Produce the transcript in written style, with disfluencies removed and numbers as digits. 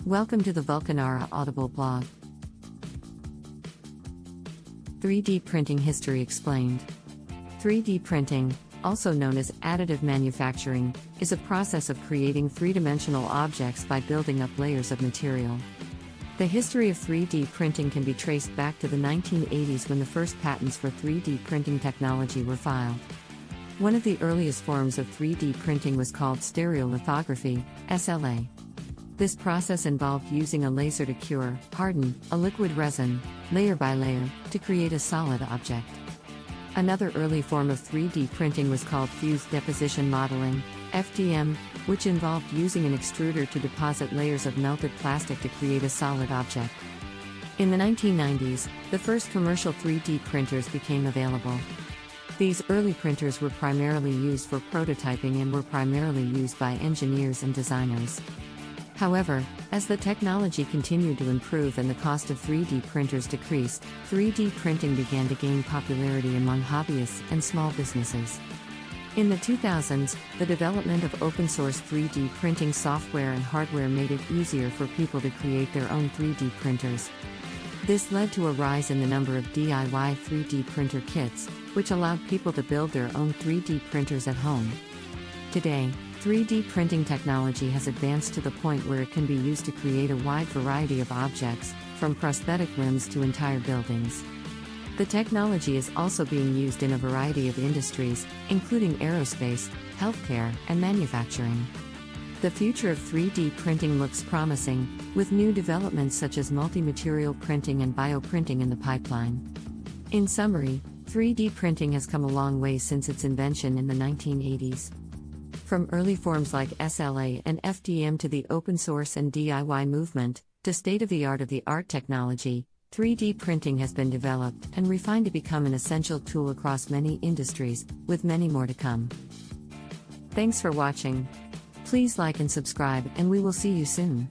Welcome to the Vulcanara Audible blog. 3D Printing History Explained. 3D printing, also known as additive manufacturing, is a process of creating three-dimensional objects by building up layers of material. The history of 3D printing can be traced back to the 1980s when the first patents for 3D printing technology were filed. One of the earliest forms of 3D printing was called stereolithography, SLA. This process involved using a laser to cure, harden, a liquid resin, layer by layer, to create a solid object. Another early form of 3D printing was called fused deposition modeling, FDM, which involved using an extruder to deposit layers of melted plastic to create a solid object. In the 1990s, the first commercial 3D printers became available. These early printers were primarily used for prototyping and were primarily used by engineers and designers. However, as the technology continued to improve and the cost of 3D printers decreased, 3D printing began to gain popularity among hobbyists and small businesses. In the 2000s, the development of open-source 3D printing software and hardware made it easier for people to create their own 3D printers. This led to a rise in the number of DIY 3D printer kits, which allowed people to build their own 3D printers at home. Today, 3D printing technology has advanced to the point where it can be used to create a wide variety of objects, from prosthetic limbs to entire buildings. The technology is also being used in a variety of industries, including aerospace, healthcare, and manufacturing. The future of 3D printing looks promising, with new developments such as multi-material printing and bioprinting in the pipeline. In summary, 3D printing has come a long way since its invention in the 1980s. From early forms like SLA and FDM to the open source and DIY movement, to state-of-the-art technology, 3D printing has been developed and refined to become an essential tool across many industries, with many more to come. Thanks for watching. Please like and subscribe, and we will see you soon.